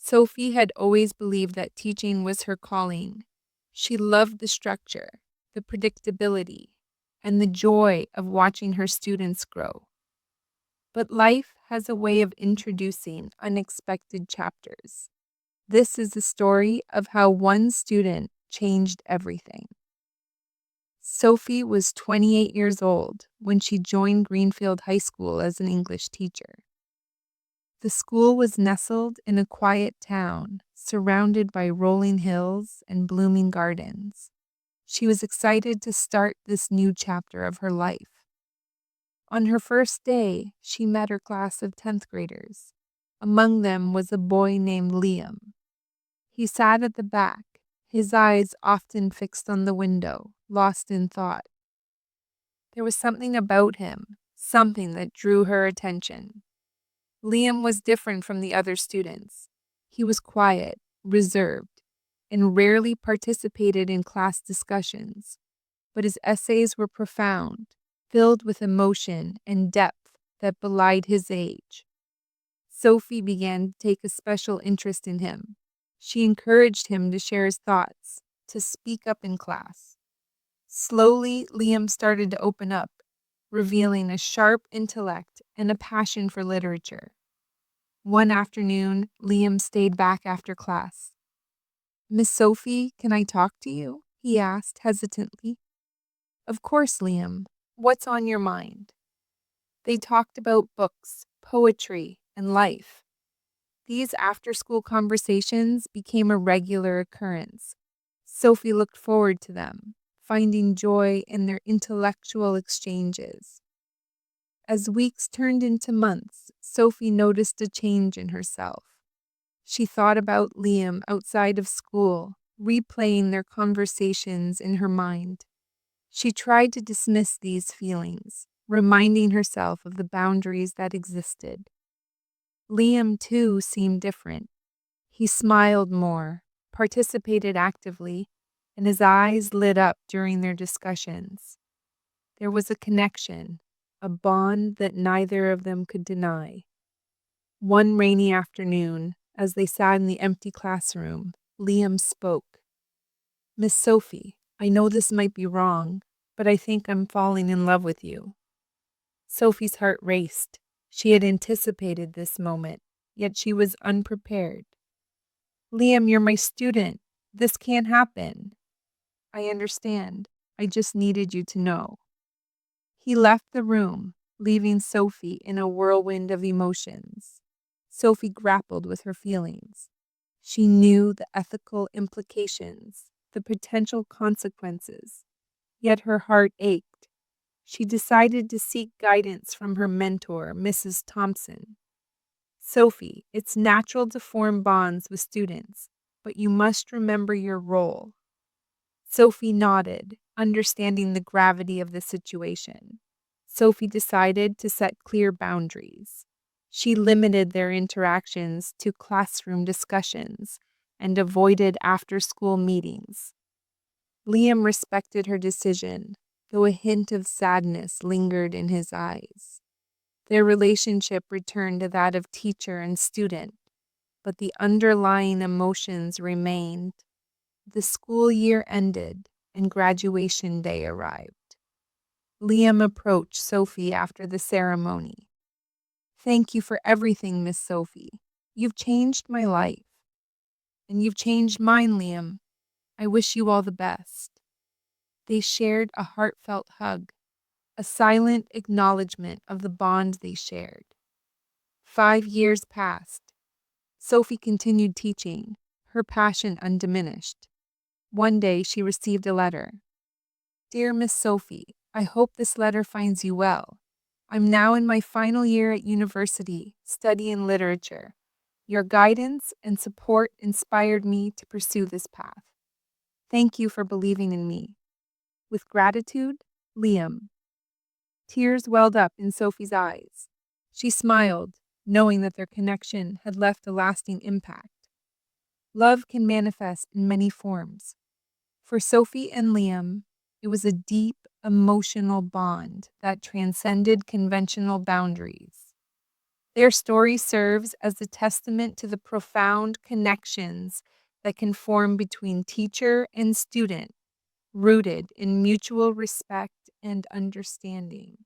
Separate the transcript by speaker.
Speaker 1: Sophie had always believed that teaching was her calling. She loved the structure, the predictability, and the joy of watching her students grow. But life has a way of introducing unexpected chapters. This is the story of how one student changed everything. Sophie was 28 years old when she joined Greenfield High School as an English teacher. The school was nestled in a quiet town, surrounded by rolling hills and blooming gardens. She was excited to start this new chapter of her life. On her first day, she met her class of 10th graders. Among them was a boy named Liam. He sat at the back, his eyes often fixed on the window, lost in thought. There was something about him, something that drew her attention. Liam was different from the other students. He was quiet, reserved, and rarely participated in class discussions, but his essays were profound, filled with emotion and depth that belied his age. Sophie began to take a special interest in him. She encouraged him to share his thoughts, to speak up in class. Slowly, Liam started to open up, revealing a sharp intellect and a passion for literature. One afternoon, Liam stayed back after class. "Miss Sophie, can I talk to you?" he asked hesitantly. "Of course, Liam. What's on your mind?" They talked about books, poetry, and life. These after-school conversations became a regular occurrence. Sophie looked forward to them, finding joy in their intellectual exchanges. As weeks turned into months, Sophie noticed a change in herself. She thought about Liam outside of school, replaying their conversations in her mind. She tried to dismiss these feelings, reminding herself of the boundaries that existed. Liam, too, seemed different. He smiled more, participated actively, and his eyes lit up during their discussions. There was a connection, a bond that neither of them could deny. One rainy afternoon, as they sat in the empty classroom, Liam spoke. "Miss Sophie, I know this might be wrong, but I think I'm falling in love with you." Sophie's heart raced. She had anticipated this moment, yet she was unprepared. "Liam, you're my student. This can't happen." "I understand. I just needed you to know." He left the room, leaving Sophie in a whirlwind of emotions. Sophie grappled with her feelings. She knew the ethical implications, the potential consequences, yet her heart ached. She decided to seek guidance from her mentor, Mrs. Thompson. "Sophie, it's natural to form bonds with students, but you must remember your role." Sophie nodded, understanding the gravity of the situation. Sophie decided to set clear boundaries. She limited their interactions to classroom discussions and avoided after-school meetings. Liam respected her decision, though a hint of sadness lingered in his eyes. Their relationship returned to that of teacher and student, but the underlying emotions remained. The school year ended and graduation day arrived. Liam approached Sophie after the ceremony. "Thank you for everything, Miss Sophie. You've changed my life." "And you've changed mine, Liam. I wish you all the best." They shared a heartfelt hug, a silent acknowledgement of the bond they shared. 5 years passed. Sophie continued teaching, her passion undiminished. One day she received a letter. "Dear Miss Sophie, I hope this letter finds you well. I'm now in my final year at university, studying literature. Your guidance and support inspired me to pursue this path. Thank you for believing in me. With gratitude, Liam." Tears welled up in Sophie's eyes. She smiled, knowing that their connection had left a lasting impact. Love can manifest in many forms. For Sophie and Liam, it was a deep, emotional bond that transcended conventional boundaries. Their story serves as a testament to the profound connections that can form between teacher and student, rooted in mutual respect and understanding.